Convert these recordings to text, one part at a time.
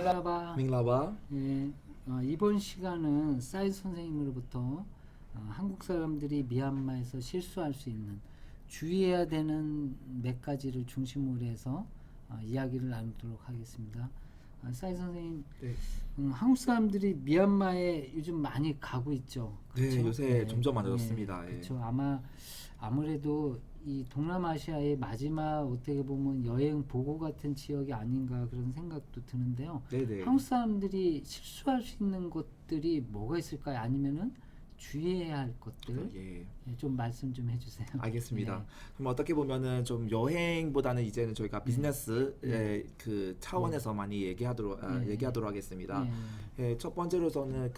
밍라바. 밍라바. 예, 이번 시간은 사이즈 선생님으로부터 한국 사람들이 미얀마에서 실수할 수 있는 주의해야 되는 몇 가지를 중심으로 해서 이야기를 나누도록 하겠습니다. 사이즈 선생님, 네. 한국 사람들이 미얀마에 요즘 많이 가고 있죠. 네, 그쵸? 요새 점점 많아졌습니다. 예. 그렇죠. 아무래도 이 동남아시아의 마지막 어떻게 보면 여행 보고 같은 지역이 아닌가 그런 생각도 드는데요. 네네. 한국 사람들이 실수할 수 있는 것들이 뭐가 있을까요? 아니면은 주의해야 할 것들 예. 좀 말씀 좀 해주세요. 알겠습니다. 네. 그럼 어떻게 보면은 좀 여행보다는 이제는 저희가 비즈니스의 그 차원에서 많이 얘기하도록 하겠습니다. 예, 첫 번째로서는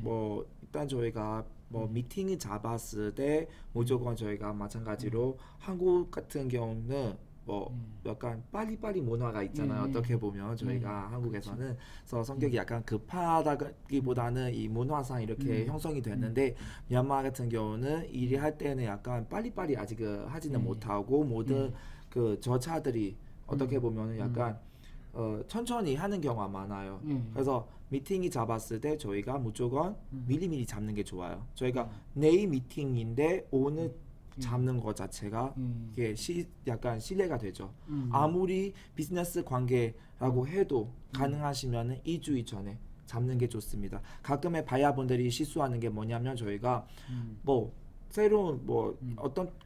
뭐 일단 저희가 뭐 미팅을 잡았을 때 무조건 저희가 마찬가지로 한국 같은 경우는 뭐 약간 빨리빨리 문화가 있잖아요. 어떻게 보면 저희가 한국에서는 그래서 성격이 약간 급하다기보다는 이 문화상 이렇게 형성이 됐는데 미얀마 같은 경우는 일이 할 때는 약간 빨리빨리 아직 하지는 못하고 모든 그 절차들이 어떻게 보면은 약간 천천히 하는 경우가 많아요. 그래서 미팅이 잡았을 때 저희가 무조건 미리미리 잡는 게 좋아요. 저희가 내일 미팅인데 오늘 잡는 것 자체가 이게 약간 신뢰가 되죠. 아무리 비즈니스 관계라고 해도 가능하시면은 2주 전에 잡는 게 좋습니다. 가끔의 바이어분들이 실수하는 게 뭐냐면 저희가 뭐 새로운 뭐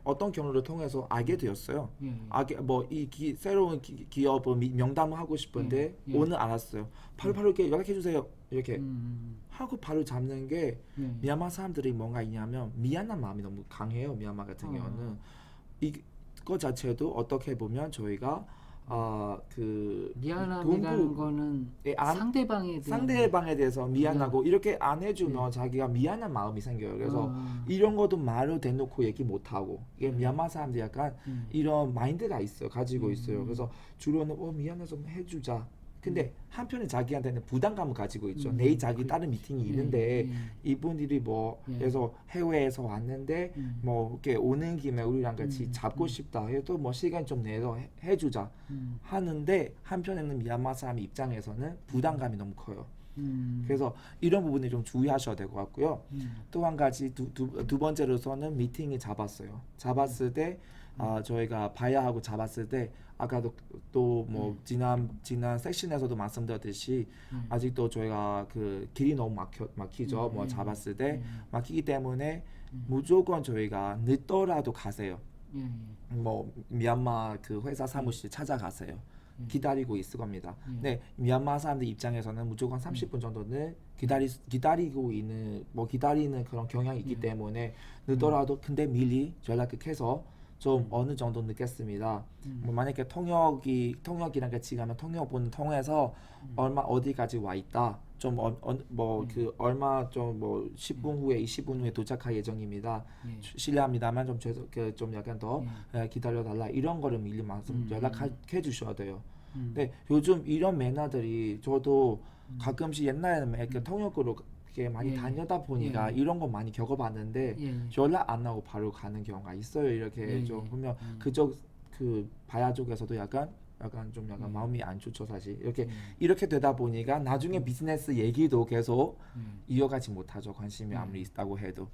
어떤 경로를 통해서 알게 되었어요. 새로운 기업을 명담을 하고 싶은데 오늘 알았어요. 바로 이렇게 연락해 주세요. 이렇게 하고 바로 잡는 게 미얀마 사람들이 뭔가 있냐면 미안한 마음이 너무 강해요. 미얀마 같은 경우는 이거 자체도 어떻게 보면 저희가 미안함이라는 거는 상대방에 대해서 미안하고 이렇게 안 해주면 자기가 미안한 마음이 생겨요. 그래서 이런 것도 말로 대놓고 얘기 못 하고 이게 미얀마 사람들이 약간 이런 마인드가 있어요. 가지고 있어요. 그래서 주로는 미안해서 해주자. 근데 한편에 자기한테는 부담감을 가지고 있죠. 내일 자기 다른 미팅이 있는데 이분들이 뭐 그래서 해외에서 왔는데 뭐 이렇게 오는 김에 우리랑 같이 잡고 싶다 해도 뭐 시간 좀 내서 해주자 하는데 한편에는 미얀마 사람 입장에서는 부담감이 너무 커요. 그래서 이런 부분에 좀 주의하셔야 될 것 같고요. 또 한 가지 두 번째로서는 미팅이 잡았을 때 저희가 바야하고 잡았을 때 아까도 또 뭐 지난 섹션에서도 말씀드렸듯이 아직도 저희가 그 길이 너무 막히죠. 뭐 잡았을 때 막히기 때문에 무조건 저희가 늦더라도 가세요. 뭐 미얀마 그 회사 사무실 찾아가세요. 기다리고 있을 겁니다. 네, 미얀마 사람들 입장에서는 무조건 30분 정도는 기다리고 있는 기다리는 그런 경향이 있기 때문에 늦더라도 근데 미리 연락해서 좀 어느 정도 늦겠습니다. 뭐 만약에 통역이랑 같이 가면 통역분 통해서 얼마 어디까지 와 있다. 좀 얼마 좀 10분 후에 20분 후에 도착할 예정입니다. 실례합니다만 좀 약간 더 기다려 달라. 이런 거를 미리 연락해 주셔야 돼요. 근데 요즘 이런 매너들이 저도 가끔씩 옛날에는 이렇게 통역으로 많이 다니다 보니까 이런 거 많이 겪어봤는데 연락 안 하고 바로 가는 경우가 있어요. 이렇게 좀 보면 그쪽 그 바야 쪽에서도 약간 마음이 안 좋죠 사실. 이렇게 되다 보니까 나중에 비즈니스 얘기도 계속 이어가지 못하죠. 관심이 아무리 있다고 해도.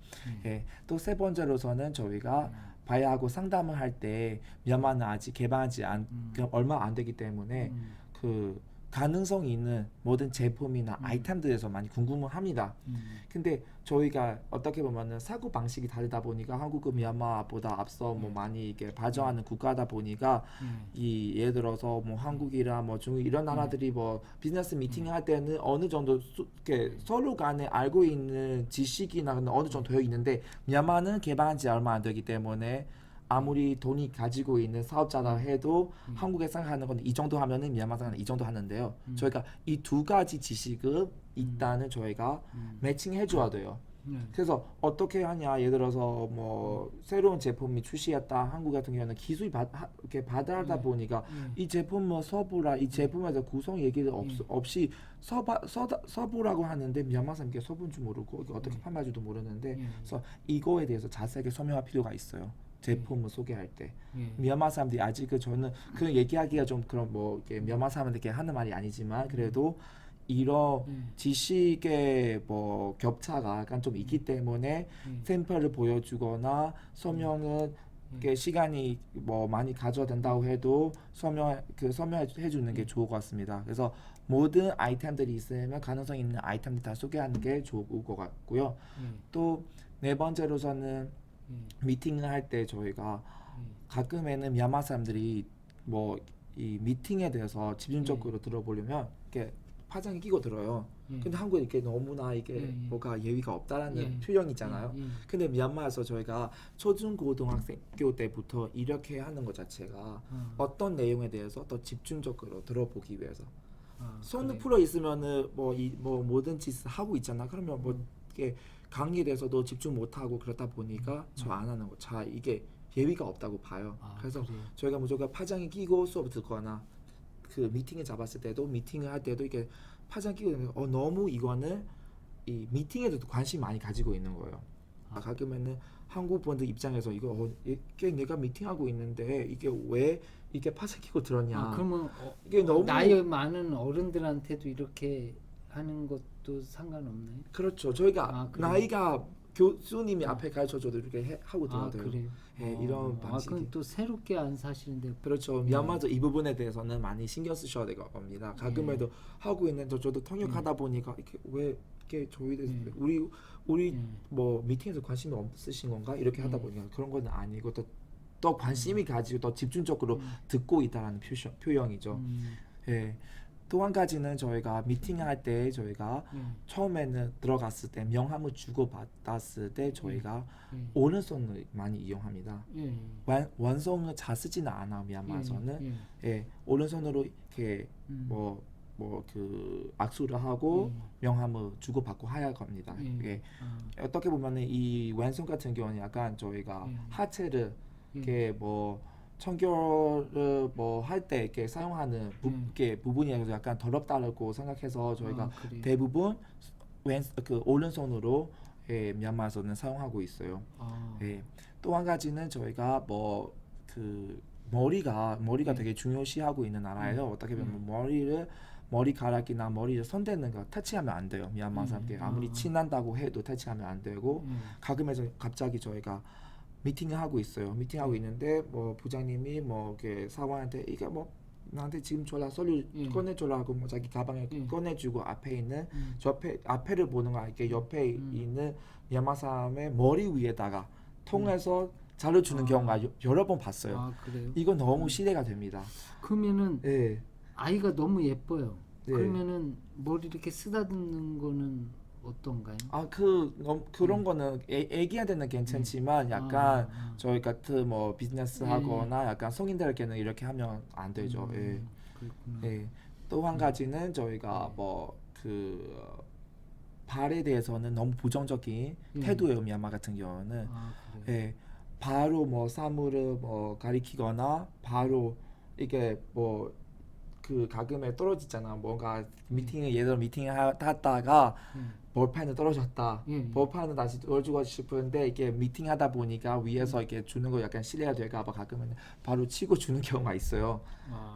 또 세 번째로서는 저희가 바야하고 상담을 할 때 미얀마는 아직 개방하지 얼마 안 되기 때문에 그 가능성이 있는 모든 제품이나 아이템들에서 많이 궁금합니다. 근데 저희가 어떻게 보면은 사고 방식이 다르다 보니까 한국은 미얀마보다 앞서 뭐 많이 이게 발전하는 국가다 보니까 예를 들어서 뭐 한국이랑 뭐 중국 이런 나라들이 뭐 비즈니스 미팅을 할 때는 어느 정도 이렇게 서로 간에 알고 있는 지식이나 어느 정도 되어 있는데 미얀마는 개방한 지 얼마 안 되기 때문에 아무리 돈이 가지고 있는 사업자다 해도 한국에 생각하는 건 이 정도 하면은 미얀마 생각하는 이 정도 하는데요. 저희가 이 두 가지 지식을 일단은 저희가 매칭해 줘야 돼요. 그래서 어떻게 하냐, 예를 들어서 뭐 새로운 제품이 출시했다. 한국 같은 경우는 기술이 이렇게 발달하다 보니까 이 제품 뭐 써보라, 이 제품에서 구성 얘기를 없이 써보라고 하는데 미얀마 사람께 써본 줄 모르고 어떻게 판매할지도 모르는데 그래서 이거에 대해서 자세하게 설명할 필요가 있어요. 제품을 소개할 때 미얀마 사람들이 아직 저는 그런 얘기하기가 좀 그런 뭐 미얀마 사람들께 하는 말이 아니지만 그래도 이런 지식의 뭐 격차가 약간 좀 있기 때문에 샘플을 보여주거나 설명은 이렇게 시간이 뭐 많이 가져야 된다고 해도 설명해 주는 게 좋을 것 같습니다. 그래서 모든 아이템들이 있으면 가능성 있는 아이템들 다 소개하는 게 좋을 것 같고요. 또 네 번째로서는 미팅을 할 때 저희가 가끔에는 미얀마 사람들이 뭐 이 미팅에 대해서 집중적으로 들어보려면 이렇게 파장이 끼고 들어요. 근데 한국에 이렇게 너무나 이게 뭐가 예의가 없다라는 표현이잖아요. 근데 미얀마에서 저희가 초중고등학교 때부터 이렇게 하는 것 자체가 어떤 내용에 대해서 더 집중적으로 들어보기 위해서 손을 풀어 있으면은 뭐 모든 짓을 하고 있잖아. 그러면 뭐 이게 강의에 대해서도 집중 못 하고 그렇다 보니까 저 안 하는 거. 자, 이게 예의가 없다고 봐요. 그래서 그래요? 저희가 무조건 파장이 끼고 수업 듣거나 그 미팅을 잡았을 때도 미팅을 할 때도 이게 파장 끼고 있는 거, 너무 이거는 이 미팅에도 관심 많이 가지고 있는 거예요. 가끔에는 한국 분들 입장에서 이거 이게 내가 미팅하고 있는데 이게 왜 이게 파장 끼고 들었냐. 그러면 이게 너무 나이 많은 어른들한테도 이렇게 하는 것도 상관없나요? 그렇죠. 저희가 그래요? 나이가 교수님이 앞에 가르쳐줘도 이렇게 하고 들어야 돼요. 그래요? 이런 방식이. 그건 또 새롭게 안 사시는데. 그렇죠. 미얀마도 이 부분에 대해서는 많이 신경 쓰셔야 될 겁니다. 가끔에도 하고 있는데 저도 통역하다 보니까 이렇게 왜 이렇게 저희들 우리 뭐 미팅에서 관심이 없으신 건가 이렇게 하다 보니까 그런 건 아니고 더 관심이 가지고 더 집중적으로 듣고 있다라는 표현이죠. 예. 또 한 가지는 저희가 미팅할 때 저희가 처음에는 들어갔을 때 명함을 주고 받았을 때 저희가 오른손을 많이 이용합니다. 왼손을 잘 쓰지는 않아 미얀마에서는. 오른손으로 이렇게 그 악수를 하고 명함을 주고 받고 해야 합니다. 어떻게 보면은 이 왼손 같은 경우는 약간 저희가 하체를 이렇게 뭐 청결을 뭐 할 때 이렇게 사용하는 이렇게 부분이 약간 더럽다고 생각해서 저희가 대부분 그 오른손으로 미얀마에서는 사용하고 있어요. 또 한 가지는 저희가 뭐 그 머리가 되게 중요시하고 있는 나라예요. 어떻게 보면 머리카락이나 머리를 손대는 거 터치하면 안 돼요. 미얀마 사람들 아무리 친한다고 해도 터치하면 안 되고 가끔에서 갑자기 저희가 미팅을 하고 있어요. 미팅하고 있는데 뭐 부장님이 뭐 이렇게 사원한테 이게 뭐 나한테 지금 줘라 서류 꺼내줘라 하고 뭐 자기 가방에 꺼내주고 앞에 있는 앞에를 보는 거 이렇게 옆에 있는 미얀마 사람의 머리 위에다가 통해서 자료 주는 경우가 여러 번 봤어요. 그래요? 이건 너무 시대가 됩니다. 그러면은 아이가 너무 예뻐요. 그러면은 머리 이렇게 쓰다듬는 거는 어떤가요? 그런 거는 애기한테는 괜찮지만 약간 저희 같은 뭐 비즈니스 하거나 약간 성인들에게는 이렇게 하면 안 되죠. 또 한 가지는 저희가 뭐 그 발에 대해서는 너무 부정적인 태도예요. 미얀마 같은 경우는. 바로 뭐 사물을 뭐 가리키거나 바로 이게 뭐 그 가끔에 떨어지잖아. 뭔가 예를 미팅을 하다가 볼펜이 떨어졌다. 볼펜을 다시 넣어주고 싶은데 이게 미팅하다 보니까 위에서 이렇게 주는 거 약간 실례가 될까봐 가끔은 바로 치고 주는 경우가 있어요.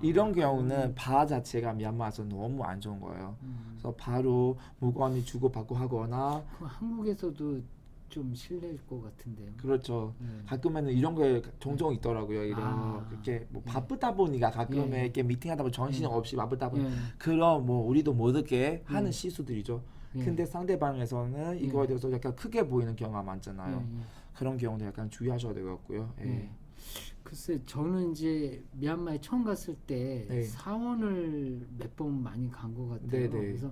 이런 경우는 바 자체가 미얀마에서 너무 안 좋은 거예요. 그래서 바로 물건이 주고받고 하거나. 한국에서도 좀 실례일 것 같은데요. 그렇죠. 가끔에는 이런 게 종종 있더라고요. 이렇게 뭐 바쁘다 보니까 가끔에 이렇게 미팅하다 보면 정신 없이 바쁘다 보니 그런 뭐 우리도 모르게 하는 실수들이죠. 근데 상대방에서는 이거에 대해서 약간 크게 보이는 경우가 많잖아요. 그런 경우도 약간 주의하셔야 되겠고요. 글쎄 저는 이제 미얀마에 처음 갔을 때 사원을 몇 번 많이 간 것 같아요. 그래서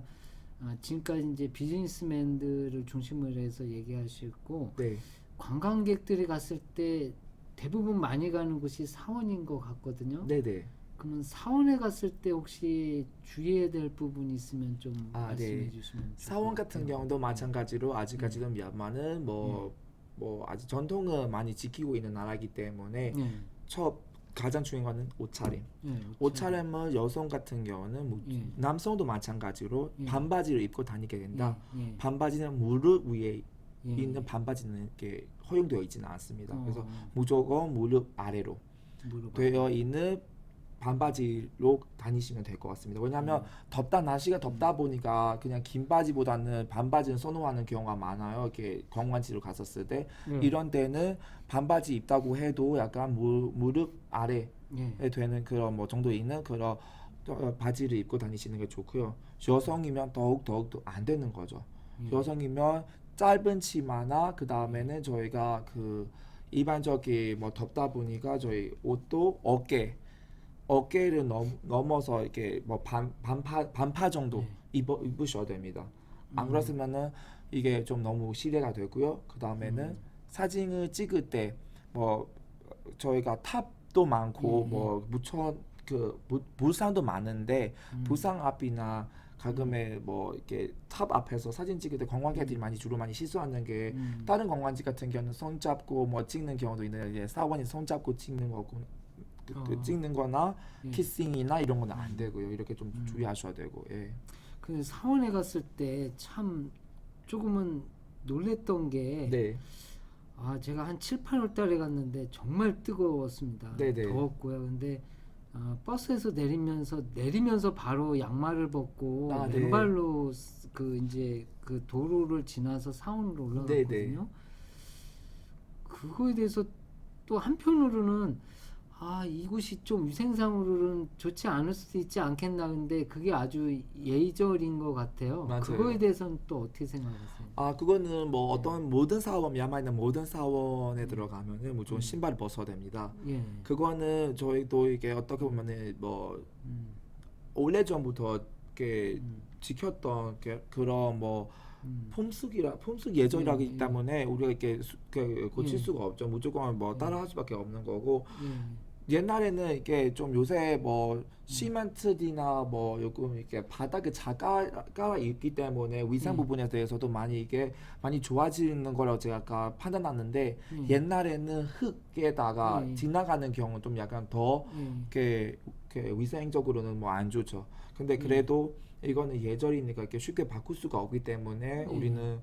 지금까지 이제 비즈니스맨들을 중심으로 해서 얘기하시고 관광객들이 갔을 때 대부분 많이 가는 곳이 사원인 것 같거든요. 그러면 사원에 갔을 때 혹시 주의해야 될 부분이 있으면 좀 말씀해 주시면. 사원 같은 경우도 마찬가지로 아직까지도 미얀마는 뭐 아직 전통을 많이 지키고 있는 나라이기 때문에 가장 중요한 거는 옷차림. 옷차림은 여성 같은 경우는 남성도 마찬가지로 반바지를 입고 다니게 된다. 반바지는 무릎 위에 있는 반바지는 이렇게 허용되어 있지는 않습니다. 그래서 무조건 무릎 아래로 되어 있는 반바지로 다니시면 될 것 같습니다. 왜냐하면 날씨가 덥다 보니까 그냥 긴 바지보다는 반바지를 선호하는 경우가 많아요. 이렇게 관광지로 갔었을 때 이런 때는 반바지 입다고 해도 약간 무릎 아래에 되는 그런 뭐 정도 있는 그런 바지를 입고 다니시는 게 좋고요. 여성이면 더욱더 안 되는 거죠. 여성이면 짧은 치마나 그 다음에는 저희가 그 일반적인 뭐 덥다 보니까 저희 옷도 어깨를 넘어서 이렇게 뭐 반파 정도 입으셔야 됩니다. 안 그렇으면은 이게 좀 너무 시대가 되고요. 그 다음에는 사진을 찍을 때 뭐 저희가 탑도 많고 뭐 불상도 많은데 불상 앞이나 가끔에 뭐 이렇게 탑 앞에서 사진 찍을 때 관광객들이 주로 많이 실수하는 게 다른 관광지 같은 경우는 손 잡고 뭐 찍는 경우도 있는데 사원이 손 잡고 찍는 거고 찍는 거나 키싱이나 이런 거는 안 되고요. 이렇게 좀 주의하셔야 되고. 예. 그 사원에 갔을 때 참 조금은 놀랬던 게 네. 제가 한 7, 8월 달에 갔는데 정말 뜨거웠습니다. 네네. 더웠고요. 근데 버스에서 내리면서 바로 양말을 벗고 네. 맨발로 그 이제 그 도로를 지나서 사원으로 올라갔거든요. 네네. 그거에 대해서 또 한편으로는 이곳이 좀 위생상으로는 좋지 않을 수도 있지 않겠나. 근데 그게 아주 예의절인 것 같아요. 맞아요. 그거에 대해서는 또 어떻게 생각하세요? 그거는 뭐 어떤 모든 사원, 미얀마에 있는 모든 사원에 들어가면은 무조건 신발을 벗어야 됩니다. 예. 그거는 저희도 이게 어떻게 보면은 뭐 오래전부터 이렇게 지켰던 그런 뭐 풍습 예절이라기 때문에 우리가 이렇게 고칠 수가 없죠. 무조건 뭐 따라할 수밖에 없는 거고. 옛날에는 이게 좀 요새 뭐 시멘트나 뭐 요즘 이렇게 바닥에 깔아 있기 때문에 위생 부분에 대해서도 많이 좋아지는 거라고 제가 아까 판단했는데 옛날에는 흙에다가 지나가는 경우는 좀 약간 더 이렇게 위생적으로는 뭐 안 좋죠. 근데 그래도 이거는 예절이니까 이렇게 쉽게 바꿀 수가 없기 때문에 우리는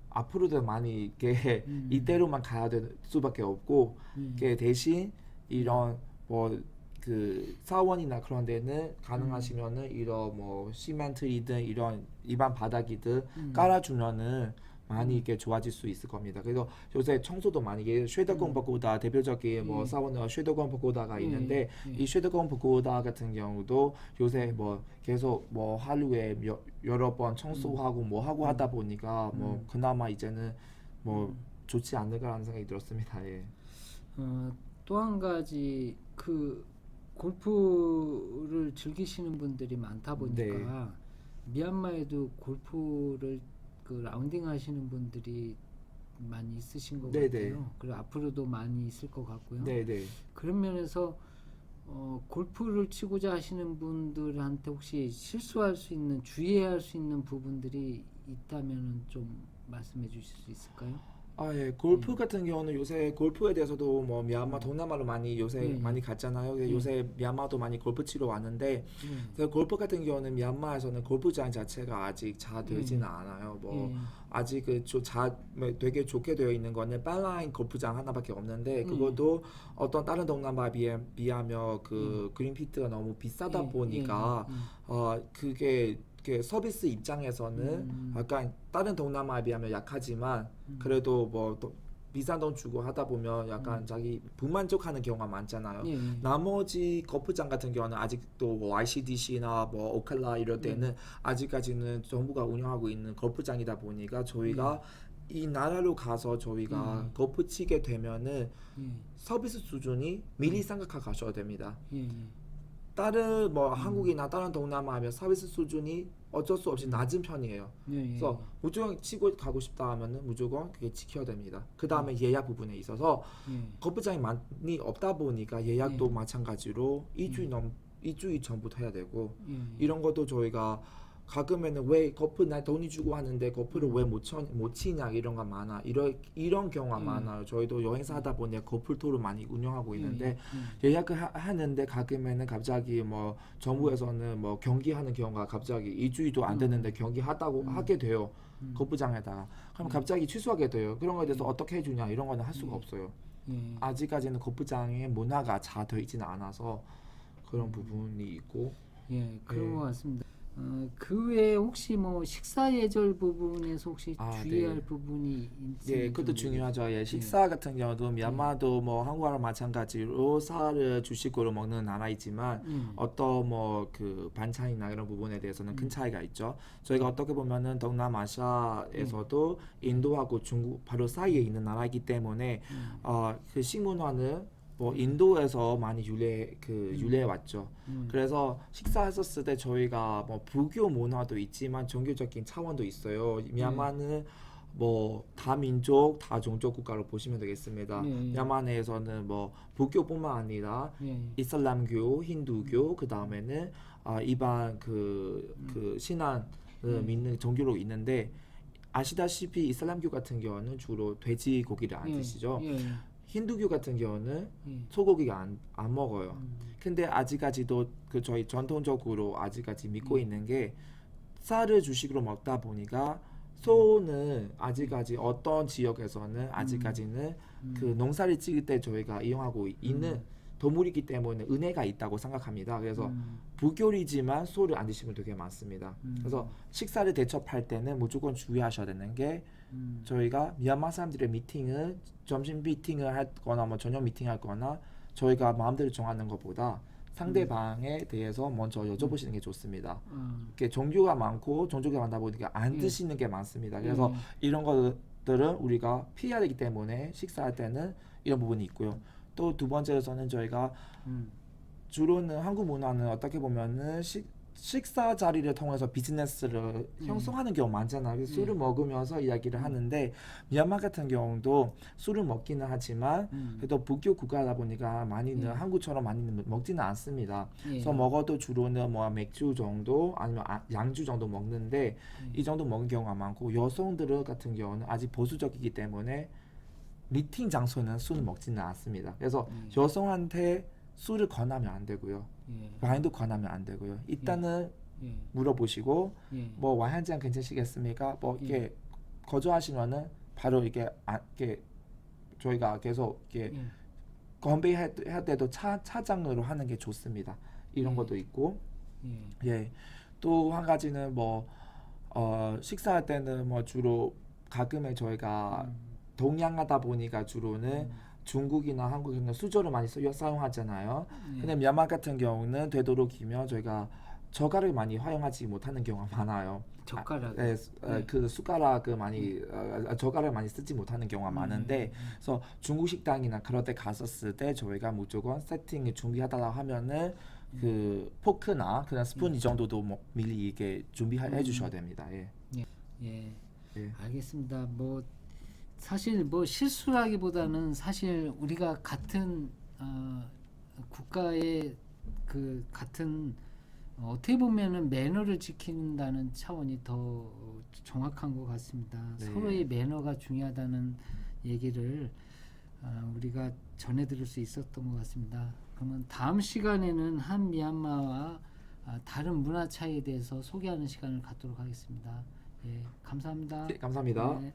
앞으로도 많이 이렇게 이대로만 가야 될 수밖에 없고 이렇게 대신 이런 뭐 그 사원이나 그런 데는 가능하시면은 이런 뭐 시멘트이든 이런 일반 바닥이든 깔아주면은 많이 이렇게 좋아질 수 있을 겁니다. 그래서 요새 청소도 많이 쉐더건 버고다 대표적인 뭐 사원은 쉐더건 버고다가 있는데 이 쉐더건 버고다 같은 경우도 요새 뭐 계속 뭐 하루에 여러 번 청소하고 뭐 하고 하다 보니까 뭐 그나마 이제는 뭐 좋지 않을까라는 생각이 들었습니다. 예. 또 한 가지 그 골프를 즐기시는 분들이 많다 보니까 미얀마에도 골프를 그 라운딩 하시는 분들이 많이 있으신 것 같아요. 그리고 앞으로도 많이 있을 것 같고요. 그런 면에서 골프를 치고자 하시는 분들한테 혹시 실수할 수 있는, 주의해야 할 수 있는 부분들이 있다면 좀 말씀해 주실 수 있을까요? 예. 골프 같은 경우는 요새 골프에 대해서도 뭐 미얀마 동남아로 많이 요새 많이 갔잖아요. 요새 미얀마도 많이 골프 치러 왔는데 골프 같은 경우는 미얀마에서는 골프장 자체가 아직 잘 되지는 않아요. 뭐 아직 되게 좋게 되어 있는 거는 팔라인 골프장 하나밖에 없는데 그것도 어떤 다른 동남아에 비하면 그 그린피트가 너무 비싸다 보니까 그게 서비스 입장에서는 약간 다른 동남아에 비하면 약하지만 그래도 뭐 또 비싼 돈 주고 하다 보면 약간 자기 불만족하는 경우가 많잖아요. 나머지 골프장 같은 경우는 아직도 뭐 ICDC나 뭐 오칼라 이럴 때는 아직까지는 정부가 운영하고 있는 골프장이다 보니까 저희가 이 나라로 가서 저희가 골프 치게 되면은 서비스 수준이 미리 생각하고 가셔야 됩니다. 다른 뭐 한국이나 다른 동남아 하면 서비스 수준이 어쩔 수 없이 낮은 편이에요. 그래서 무조건 치고 가고 싶다 하면은 무조건 그게 지켜야 됩니다. 그 다음에 예약 부분에 있어서 골프장이 많이 없다 보니까 예약도 마찬가지로 2주 전부터 해야 되고 이런 것도 저희가 가끔에는 왜 골프 나 돈이 주고 하는데 골프를 왜 못 치냐 이런 거 많아. 이런 경우가 많아요. 저희도 여행사 하다 보니 골프 투어를 많이 운영하고 있는데 예약을 하는데 가끔에는 갑자기 뭐 정부에서는 뭐 경기하는 경우가 갑자기 2주도 안 되는데 경기하다고 하게 돼요. 골프장에다가. 그럼 갑자기 취소하게 돼요. 그런 거에 대해서 어떻게 해주냐 이런 거는 할 수가 없어요. 아직까지는 골프장의 문화가 잘 되어 있지는 않아서 그런 부분이 있고. 예, 그런 예. 것 같습니다. 그 외에 혹시 뭐 식사 예절 부분에서 혹시 주의할 네. 부분이 예, 있으면 그것도 좀 중요하죠. 예, 식사 같은 경우도 미얀마도 뭐 한국과 마찬가지로 쌀을 주식으로 먹는 나라이지만 어떤 뭐 그 반찬이나 이런 부분에 대해서는 큰 차이가 있죠. 저희가 어떻게 보면은 동남아시아에서도 인도하고 중국 바로 사이에 있는 나라이기 때문에 그 식문화는 뭐 인도에서 많이 유래해 왔죠. 그래서 식사했었을 때 저희가 뭐 불교 문화도 있지만 종교적인 차원도 있어요. 미얀마는 뭐 다민족 다종족 국가로 보시면 되겠습니다. 미얀마 내에서는 뭐 불교뿐만 아니라 이슬람교, 힌두교, 그 다음에는 일반 그 신앙을 믿는 종교로 있는데 아시다시피 이슬람교 같은 경우는 주로 돼지고기를 안 드시죠. 힌두교 같은 경우는 소고기가 안 먹어요. 근데 아직까지도 그 저희 전통적으로 아직까지 믿고 있는 게 쌀을 주식으로 먹다 보니까 소는 아직까지 어떤 지역에서는 아직까지는 그 농사를 지을 때 저희가 이용하고 있는 동물이기 때문에 은혜가 있다고 생각합니다. 그래서 불교이지만 소를 안 드시는 분들 되게 많습니다. 그래서 식사를 대접할 때는 무조건 주의하셔야 되는 게 저희가 미얀마 사람들의 미팅을 점심 미팅을 하거나 뭐 저녁 미팅 하거나 저희가 마음대로 정하는 것보다 상대방에 대해서 먼저 여쭤보시는 게 좋습니다. 이렇게 종교가 많고 종교가 많다 보니까 안 드시는 게 많습니다. 그래서 이런 것들은 우리가 피해야 되기 때문에 식사할 때는 이런 부분이 있고요. 또 두 번째로서는 저희가 주로는 한국 문화는 어떻게 보면은 식사 자리를 통해서 비즈니스를 형성하는 경우 많잖아요. 그래서 술을 먹으면서 이야기를 하는데 미얀마 같은 경우도 술을 먹기는 하지만 그래도 불교 국가다 보니까 많이는 한국처럼 많이는 먹지는 않습니다. 그래서 먹어도 주로는 뭐 맥주 정도 아니면 양주 정도 먹는데 이 정도 먹는 경우가 많고 여성들 같은 경우는 아직 보수적이기 때문에 미팅 장소는 술을 먹지는 않습니다. 그래서 여성한테 술을 권하면 안 되고요. 와인도 권하면 안 되고요. 일단은 물어보시고 뭐 와인 한 잔 괜찮으시겠습니까? 뭐 이렇게 거절하시면은 바로 이렇게 저희가 계속 이렇게 건배해야 돼도 차장으로 하는 게 좋습니다. 이런 것도 있고 예. 또 한 가지는 뭐 식사할 때는 뭐 주로 가끔에 저희가 동양하다 보니까 주로는 중국이나 한국에는 수저를 많이 사용하잖아요. 근데 미얀마 같은 경우는 되도록이면 저희가 젓가락을 많이 활용하지 못하는 경우가 많아요. 젓가락. 그 숟가락을 많이 젓가락을 많이 쓰지 못하는 경우가 많은데, 그래서 중국 식당이나 그런 데 갔었을 때 저희가 무조건 세팅을 준비하다가 하면은 그 포크나 그냥 스푼 이 정도도 뭐 미리 이렇게 준비해 주셔야 됩니다. 예. 예. 예. 알겠습니다. 뭐 사실 뭐 실수라기보다는 사실 우리가 같은 국가의 그 같은 어떻게 보면은 매너를 지킨다는 차원이 더 정확한 것 같습니다. 네. 서로의 매너가 중요하다는 얘기를 우리가 전해 들을 수 있었던 것 같습니다. 그러면 다음 시간에는 한 미얀마와 다른 문화 차이에 대해서 소개하는 시간을 갖도록 하겠습니다. 예, 감사합니다. 네, 감사합니다. 네.